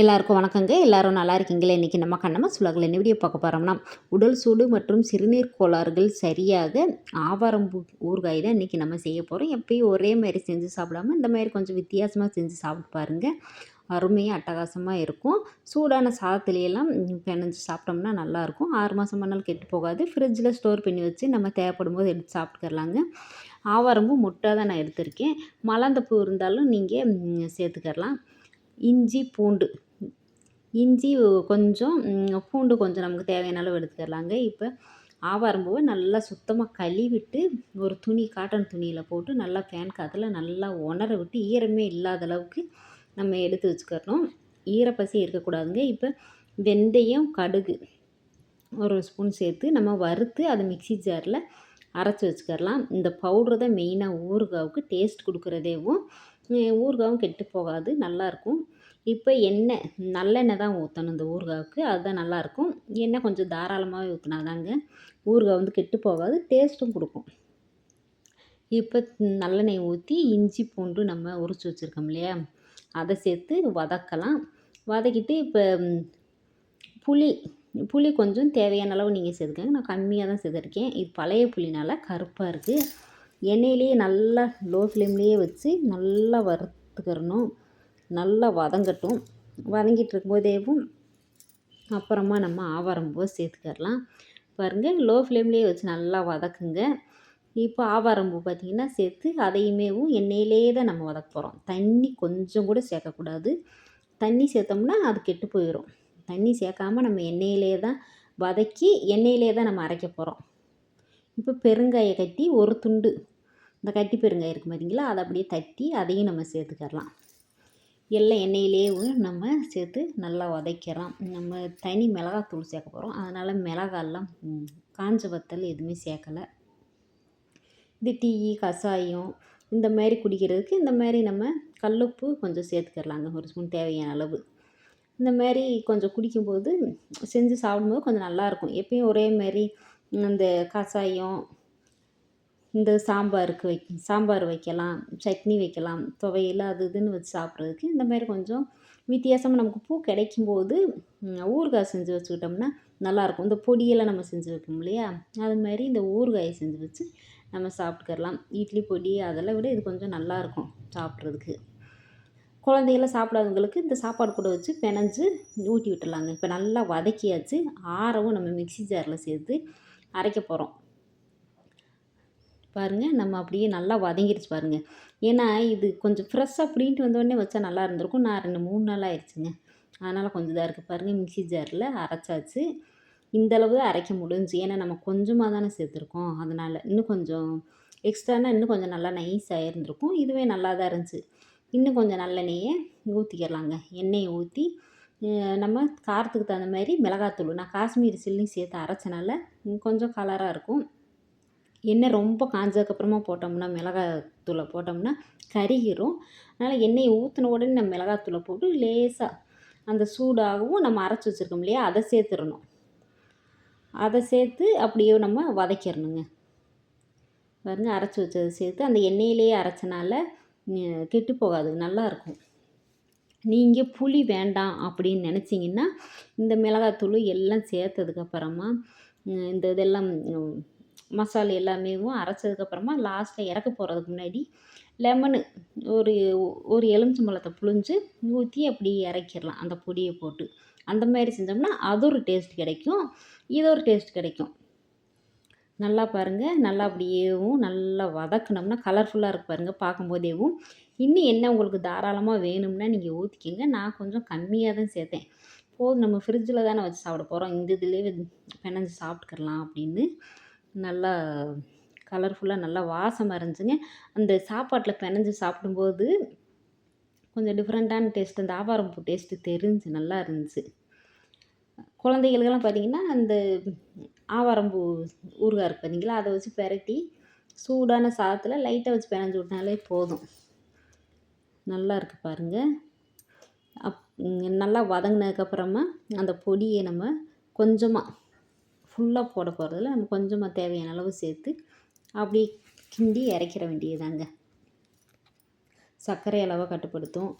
எல்லாருக்கும் வணக்கங்க. எல்லாரும் நல்லா இருக்கீங்களா? இன்றைக்கி நம்ம கண்ணம்மா சுலகில் என்ன வீடியோ பார்க்க போகிறோம்னா, உடல் சூடு மற்றும் சிறுநீர் கோளாறுகள் சரியாக ஆவாரம்பூ ஊறுகாய் தான் இன்றைக்கி நம்ம செய்ய போகிறோம். எப்பயும் ஒரே மாதிரி செஞ்சு சாப்பிடாம இந்த மாதிரி கொஞ்சம் வித்தியாசமாக செஞ்சு சாப்பிட்டு பாருங்கள். அருமையாக அட்டகாசமாக இருக்கும். சூடான சாதத்துலையெல்லாம் பிணைஞ்சு சாப்பிட்டோம்னா நல்லாயிருக்கும். 6 மாதம் ஆனாலும் கெட்டு போகாது. ஃப்ரிட்ஜில் ஸ்டோர் பண்ணி வச்சு நம்ம தேவைப்படும் போது எடுத்து சாப்பிட்டுக்கலாங்க. ஆவாரம்பூ முட்டை தான் நான் எடுத்திருக்கேன். மலர்ந்த பூ இருந்தாலும் நீங்கள் சேர்த்துக்கலாம். இஞ்சி பூண்டு இஞ்சி கொஞ்சம் பூண்டு கொஞ்சம் நமக்கு தேவையான அளவு எடுத்துக்கலாங்க. இப்போ ஆவாரம்பூவை நல்லா சுத்தமாக கழுவிட்டு ஒரு துணி காட்டன் துணியில் போட்டு நல்லா ஃபேன் காற்றுல நல்லா உணர விட்டு ஈரமே இல்லாத அளவுக்கு நம்ம எடுத்து வச்சுக்கிறணும். ஈரப்பசி இருக்கக்கூடாதுங்க. இப்போ வெந்தயம் கடுகு ஒரு ஸ்பூன் சேர்த்து நம்ம வறுத்து அதை மிக்ஸி ஜாரில் அரைச்சி வச்சுக்கிறலாம். இந்த பவுட்ரு தான் மெயினாக ஊறுகாவுக்கு டேஸ்ட் கொடுக்குறதேவும் ஊறுகாவும் கெட்டு போகாது, நல்லாயிருக்கும். இப்போ எண்ணெய் நல்லெண்ணெய் தான் ஊற்றணும் இந்த ஊறுகாவுக்கு, அதுதான் நல்லாயிருக்கும். எண்ணெய் கொஞ்சம் தாராளமாகவே ஊற்றினாதாங்க ஊறுகாய் வந்து கெட்டு போகாது, டேஸ்ட்டும் கொடுக்கும். இப்போ நல்லெண்ணெய் ஊற்றி இஞ்சி பூண்டு நம்ம உரித்து வச்சுருக்கோம் இல்லையா, அதை சேர்த்து வதக்கலாம். வதக்கிட்டு இப்போ புளி புளி கொஞ்சம் தேவையான அளவு நீங்கள் சேர்த்துக்கங்க. நான் கம்மியாக தான் சேர்த்துருக்கேன். இது பழைய புளினால் கருப்பாக இருக்குது. எண்ணெயிலேயே நல்லா லோ ஃப்ளேம்லேயே வச்சு நல்லா வறுத்துக்கிறணும். நல்லா வதங்கட்டும். வதங்கிட்டு இருக்கும்போதேவும் அப்புறமா நம்ம ஆவாரம்பூவை சேர்த்துக்கிறலாம். பாருங்கள், லோ ஃப்ளேம்லேயே வச்சு நல்லா வதக்குங்க. இப்போ ஆவாரம்பூ பார்த்திங்கன்னா சேர்த்து அதையுமேவும் எண்ணெயிலே தான் நம்ம வதக்க போகிறோம். தண்ணி கொஞ்சம் கூட சேர்க்கக்கூடாது. தண்ணி சேர்த்தோம்னா அது கெட்டு போயிடும். தண்ணி சேர்க்காமல் நம்ம எண்ணெயிலே தான் வதக்கி எண்ணெயிலே தான் நம்ம அரைக்க போகிறோம். இப்போ பெருங்காயை கட்டி ஒரு துண்டு, இந்த கட்டி பெருங்காயம் இருக்குது பார்த்தீங்களா, அதை அப்படியே தட்டி அதையும் நம்ம சேர்த்துக்கலாம். எல்லாம் எண்ணெயிலேயே நம்ம சேர்த்து நல்லா வதக்கிறோம். நம்ம தனி மிளகாத்தூள் சேர்க்க போகிறோம். அதனால் மிளகாலாம் காஞ்ச வத்தல் எதுவுமே சேர்க்கலை. இது டீ கஷாயம் இந்த மாதிரி குடிக்கிறதுக்கு இந்த மாதிரி நம்ம கல்லுப்பு கொஞ்சம் சேர்த்துக்கிறலாங்க, ஒரு ஸ்பூன் தேவையான அளவு. இந்த மாதிரி கொஞ்சம் குடிக்கும்போது செஞ்சு சாப்பிடும்போது கொஞ்சம் நல்லாயிருக்கும். எப்பயும் ஒரே மாதிரி இந்த கஷாயம் இந்த சாம்பார் வைக்கலாம், சட்னி வைக்கலாம், துவையல் அது இதுன்னு வச்சு சாப்பிட்றதுக்கு இந்த மாதிரி கொஞ்சம் வித்தியாசமாக நமக்கு பூ கிடைக்கும்போது ஊறுகாய் செஞ்சு வச்சுக்கிட்டோம்னா நல்லாயிருக்கும். இந்த பொடியெல்லாம் நம்ம செஞ்சு வைப்போம் இல்லையா, அது மாதிரி இந்த ஊறுகாயை செஞ்சு வச்சு நம்ம சாப்பிட்டுக்கலாம். இட்லி பொடி அதெல்லாம் விட இது கொஞ்சம் நல்லாயிருக்கும் சாப்பிட்றதுக்கு. குழந்தைகளாம் சாப்பிடாதவங்களுக்கு இந்த சாப்பாடு கூட வச்சு பிணைஞ்சு ஊட்டி விட்டுடலாங்க. இப்போ நல்லா வதக்கியாச்சு. ஆறவும் நம்ம மிக்ஸி ஜாரில் சேர்த்து அரைக்க போகிறோம். பாருங்கள், நம்ம அப்படியே நல்லா வதங்கிடுச்சு பாருங்கள். ஏன்னா இது கொஞ்சம் ஃப்ரெஷ்ஷாக அப்படின்ட்டு வந்தோடனே வச்சா நல்லா இருந்திருக்கும். நான் 2-3 நாள் ஆயிடுச்சுங்க. அதனால் கொஞ்சம் இதாக இருக்குது பாருங்கள். மிக்ஸி ஜாரில் அரைச்சாச்சு. இந்தளவு தான் அரைக்க முடிஞ்சு. ஏன்னா நம்ம கொஞ்சமாக தானே சேர்த்துருக்கோம். அதனால் இன்னும் கொஞ்சம் எக்ஸ்ட்ரானா இன்னும் கொஞ்சம் நல்லா நைஸாக இருந்திருக்கும். இதுவே நல்லா தான் இருந்துச்சு. இன்னும் கொஞ்சம் நல்லெண்ணெயை ஊற்றிக்கிறலாங்க. எண்ணெயை ஊற்றி நம்ம காரத்துக்கு தகுந்த மாதிரி மிளகாத்தூள், நான் காஷ்மீரி சில்லியும் சேர்த்து அரைச்சனால கொஞ்சம் கலராக இருக்கும். எண்ணெய் ரொம்ப காஞ்சதுக்கப்புறமா போட்டோம்னா மிளகாத்தூளை போட்டோம்னா கருகிரும். அதனால் எண்ணெயை ஊற்றின உடனே நம்ம மிளகாத்தூளை போட்டு லேசாக அந்த சூடாகவும் நம்ம அரைச்சி வச்சுருக்கோம் இல்லையா, அதை சேர்த்துடணும். அதை சேர்த்து அப்படியே நம்ம வதக்கிடணுங்க. பாருங்கள், அரைச்சி வச்சதை சேர்த்து அந்த எண்ணெயிலேயே அரைச்சனால கெட்டு போகாது, நல்லாயிருக்கும். நீங்கள் புளி வேண்டாம் அப்படின்னு நினச்சிங்கன்னா இந்த மிளகாத்தூள் எல்லாம் சேர்த்ததுக்கப்புறமா இந்த இதெல்லாம் மசாலா எல்லாமேவும் அரைச்சதுக்கப்புறமா லாஸ்ட்டில் இறக்க போகிறதுக்கு முன்னாடி லெமனு ஒரு எலுமிச்சம்பழத்தை புழிஞ்சு ஊற்றி அப்படி இறக்கிடலாம் அந்த பொடியை போட்டு. அந்த மாதிரி செஞ்சோம்னா அது ஒரு டேஸ்ட் கிடைக்கும், இது ஒரு டேஸ்ட் கிடைக்கும். நல்லா பாருங்கள், நல்லா அப்படியேவும் நல்லா வதக்குனோம்னா கலர்ஃபுல்லாக இருக்குது பாருங்கள் பார்க்கும்போதேவும். இன்னும் என்ன உங்களுக்கு தாராளமாக வேணும்னா நீங்கள் ஊற்றிக்கிங்க. நான் கொஞ்சம் கம்மியாக தான் சேர்த்தேன். போதும், நம்ம ஃப்ரிட்ஜில் தானே வச்சு சாப்பிட போகிறோம், இந்த இதுலேயே பிணைஞ்சு சாப்பிட்டுக்கலாம் அப்படின்னு. நல்லா கலர்ஃபுல்லாக நல்லா வாசமாக இருந்துச்சுங்க. அந்த சாப்பாட்டில் பிணைஞ்சு சாப்பிடும்போது கொஞ்சம் டிஃப்ரெண்ட்டான டேஸ்ட், அந்த ஆவாரம்பூ டேஸ்ட்டு தெரிஞ்சு நல்லா இருந்துச்சு. குழந்தைகளுக்கெல்லாம் பார்த்திங்கன்னா அந்த ஆவாரம்பூ ஊறுகாய் இருக்குது பார்த்தீங்களா, அதை வச்சு பெரட்டி சூடான சாதத்தில் லைட்டாக வச்சு பிணைஞ்சு விட்டாலே போதும். நல்லா இருக்குது பாருங்கள். நல்லா வதங்கினதுக்கப்புறமா அந்த பொடியை நம்ம கொஞ்சமாக, ஃபுல்லாக போட போகிறதில்ல, நம்ம கொஞ்சமாக தேவையான அளவு சேர்த்து அப்படியே கிண்டி இறக்கிற வேண்டியதாங்க. சர்க்கரை அளவை கட்டுப்படுத்தும்.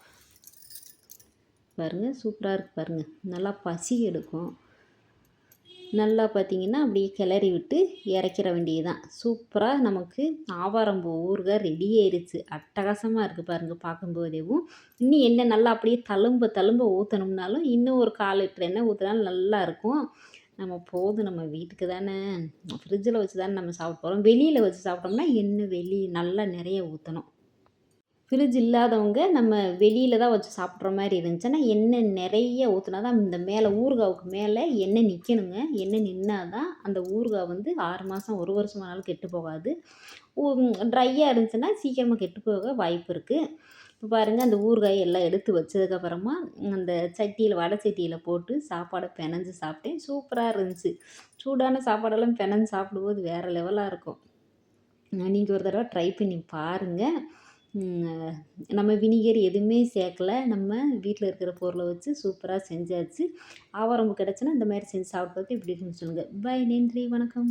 பாருங்கள் சூப்பராக இருக்குது பாருங்கள். நல்லா பசி எடுக்கும். நல்லா பார்த்தீங்கன்னா அப்படியே கிளறி விட்டு இறக்கிற வேண்டியது தான். சூப்பராக நமக்கு ஆவாரம்பூ ஊறுகாய் ரெடி ஆயிருச்சு. அட்டகாசமாக இருக்குது பாருங்கள் பார்க்கும்போதேவும். இன்னும் எண்ணெய் நல்லா அப்படியே தழும்ப தழும்ப ஊற்றணும்னாலும் இன்னும் ஒரு 1/4 லிட்டர் எண்ணெய் ஊற்றினாலும் நல்லாயிருக்கும். நம்ம போதும் நம்ம வீட்டுக்கு தானே, ஃப்ரிட்ஜில் வச்சு தானே நம்ம சாப்பிட போகிறோம். வெளியில் வச்சு சாப்பிட்டோம்னா எண்ணெய் நல்லா நிறைய ஊற்றணும். ஃப்ரிட்ஜ் இல்லாதவங்க நம்ம வெளியில தான் வச்சு சாப்பிட்ற மாதிரி இருந்துச்சுன்னா, எண்ணெய் நிறைய ஊத்துனா தான் இந்த மேலே ஊறுகாவுக்கு மேலே எண்ணெய் நிற்கணுங்க. எண்ணெய் நின்னா தான் அந்த ஊறுகாய் வந்து 6 மாதம் 1 வருஷம் ஆனாலும் கெட்டு போகாது. ட்ரையாக இருந்துச்சுன்னா சீக்கிரமாக கெட்டு போக வாய்ப்பு இருக்குது. இப்போ பாருங்கள் அந்த ஊறுகாய் எல்லாம் எடுத்து வச்சதுக்கப்புறமா அந்த சட்டியில் வடை சட்டியில் போட்டு சாப்பாடை பெனஞ்சு சாப்பிட்டேன். சூப்பராக இருந்துச்சு. சூடான சாப்பாடெல்லாம் பெனஞ்சு சாப்பிடும்போது வேறு லெவலாக இருக்கும். நீங்கள் ஒரு தடவை ட்ரை பண்ணி பாருங்கள். நம்ம வினிகர் எதுவுமே சேர்க்கல. நம்ம வீட்டில் இருக்கிற பொருளை வச்சு சூப்பராக செஞ்சாச்சு. ஆவாரம்பூ கிடச்சுன்னா இந்த மாதிரி செஞ்சு சாப்பிட்டு பார்த்து எப்படி இருக்குன்னு சொல்லுங்கள். பாய், நன்றி, வணக்கம்.